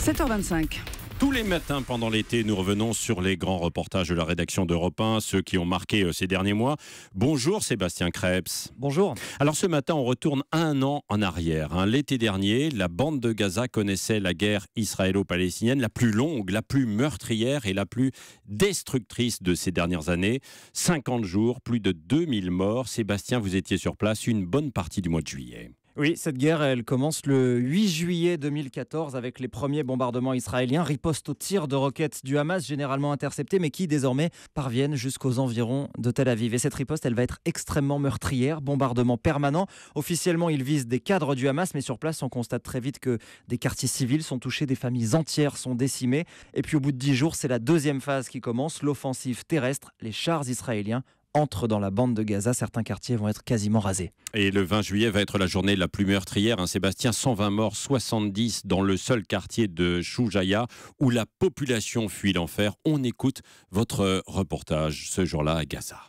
7h25. Tous les matins pendant l'été, nous revenons sur les grands reportages de la rédaction d'Europe 1, ceux qui ont marqué ces derniers mois. Bonjour Sébastien Krebs. Bonjour. Alors ce matin, on retourne un an en arrière. L'été dernier, la bande de Gaza connaissait la guerre israélo-palestinienne la plus longue, la plus meurtrière et la plus destructrice de ces dernières années. 50 jours, plus de 2000 morts. Sébastien, vous étiez sur place une bonne partie du mois de juillet. Oui, cette guerre, elle commence le 8 juillet 2014 avec les premiers bombardements israéliens, riposte aux tirs de roquettes du Hamas, généralement interceptés, mais qui désormais parviennent jusqu'aux environs de Tel Aviv. Et cette riposte, elle va être extrêmement meurtrière, bombardement permanent. Officiellement, ils visent des cadres du Hamas, mais sur place, on constate très vite que des quartiers civils sont touchés, des familles entières sont décimées. Et puis au bout de 10 jours, c'est la deuxième phase qui commence, l'offensive terrestre. Les chars israéliens entrent dans la bande de Gaza. Certains quartiers vont être quasiment rasés. Et le 20 juillet va être la journée la plus meurtrière. Sébastien, 120 morts, 70 dans le seul quartier de Choujaïa où la population fuit l'enfer. On écoute votre reportage ce jour-là à Gaza.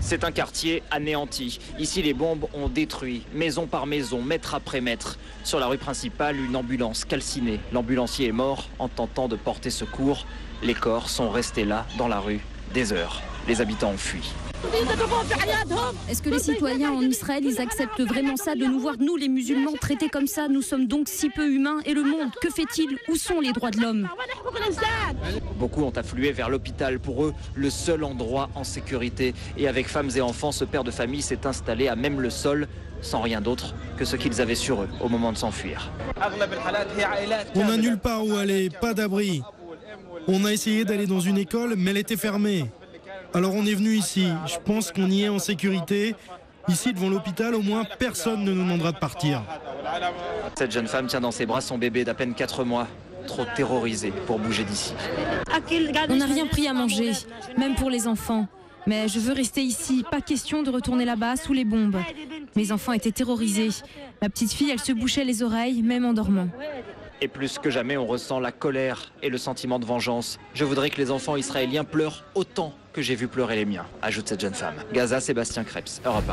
C'est un quartier anéanti. Ici, les bombes ont détruit, maison par maison, mètre après mètre. Sur la rue principale, une ambulance calcinée. L'ambulancier est mort en tentant de porter secours. Les corps sont restés là, dans la rue, des heures. Les habitants ont fui. Est-ce que les citoyens en Israël, ils acceptent vraiment ça, de nous voir, nous les musulmans, traités comme ça? Nous sommes donc si peu humains. Et le monde, que fait-il? Où sont les droits de l'homme? Beaucoup ont afflué vers l'hôpital. Pour eux, le seul endroit en sécurité. Et avec femmes et enfants, ce père de famille s'est installé à même le sol, sans rien d'autre que ce qu'ils avaient sur eux au moment de s'enfuir. On n'a nulle part où aller, pas d'abri. On a essayé d'aller dans une école, mais elle était fermée. Alors on est venu ici. Je pense qu'on y est en sécurité. Ici, devant l'hôpital, au moins, personne ne nous demandera de partir. Cette jeune femme tient dans ses bras son bébé d'à peine 4 mois, trop terrorisé pour bouger d'ici. On n'a rien pris à manger, même pour les enfants. Mais je veux rester ici, pas question de retourner là-bas sous les bombes. Mes enfants étaient terrorisés. Ma petite fille, elle se bouchait les oreilles, même en dormant. Et plus que jamais, on ressent la colère et le sentiment de vengeance. Je voudrais que les enfants israéliens pleurent autant que j'ai vu pleurer les miens, ajoute cette jeune femme. Gaza, Sébastien Krebs, Europe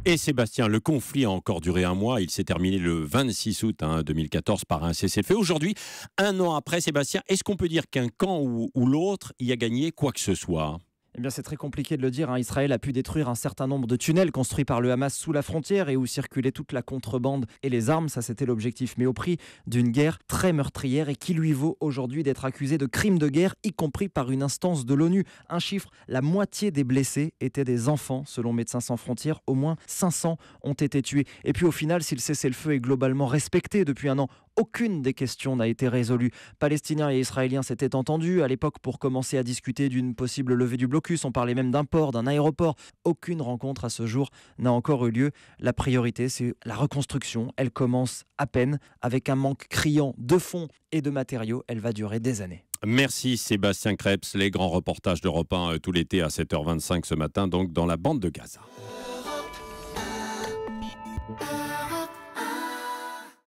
1. Et Sébastien, le conflit a encore duré un mois. Il s'est terminé le 26 août 2014 par un cessez-le-feu. Aujourd'hui, un an après, Sébastien, est-ce qu'on peut dire qu'un camp ou l'autre y a gagné quoi que ce soit ? Eh bien, c'est très compliqué de le dire. Israël a pu détruire un certain nombre de tunnels construits par le Hamas sous la frontière et où circulait toute la contrebande et les armes. Ça, c'était l'objectif. Mais au prix d'une guerre très meurtrière et qui lui vaut aujourd'hui d'être accusé de crimes de guerre, y compris par une instance de l'ONU. Un chiffre, la moitié des blessés étaient des enfants. Selon Médecins sans frontières, au moins 500 ont été tués. Et puis au final, si le cessez-le-feu est globalement respecté depuis un an, aucune des questions n'a été résolue. Palestiniens et Israéliens s'étaient entendus à l'époque pour commencer à discuter d'une possible levée du blocus. On parlait même d'un port, d'un aéroport. Aucune rencontre à ce jour n'a encore eu lieu. La priorité, c'est la reconstruction. Elle commence à peine avec un manque criant de fonds et de matériaux. Elle va durer des années. Merci Sébastien Krebs. Les grands reportages d'Europe 1 tout l'été à 7h25 ce matin, donc dans la bande de Gaza.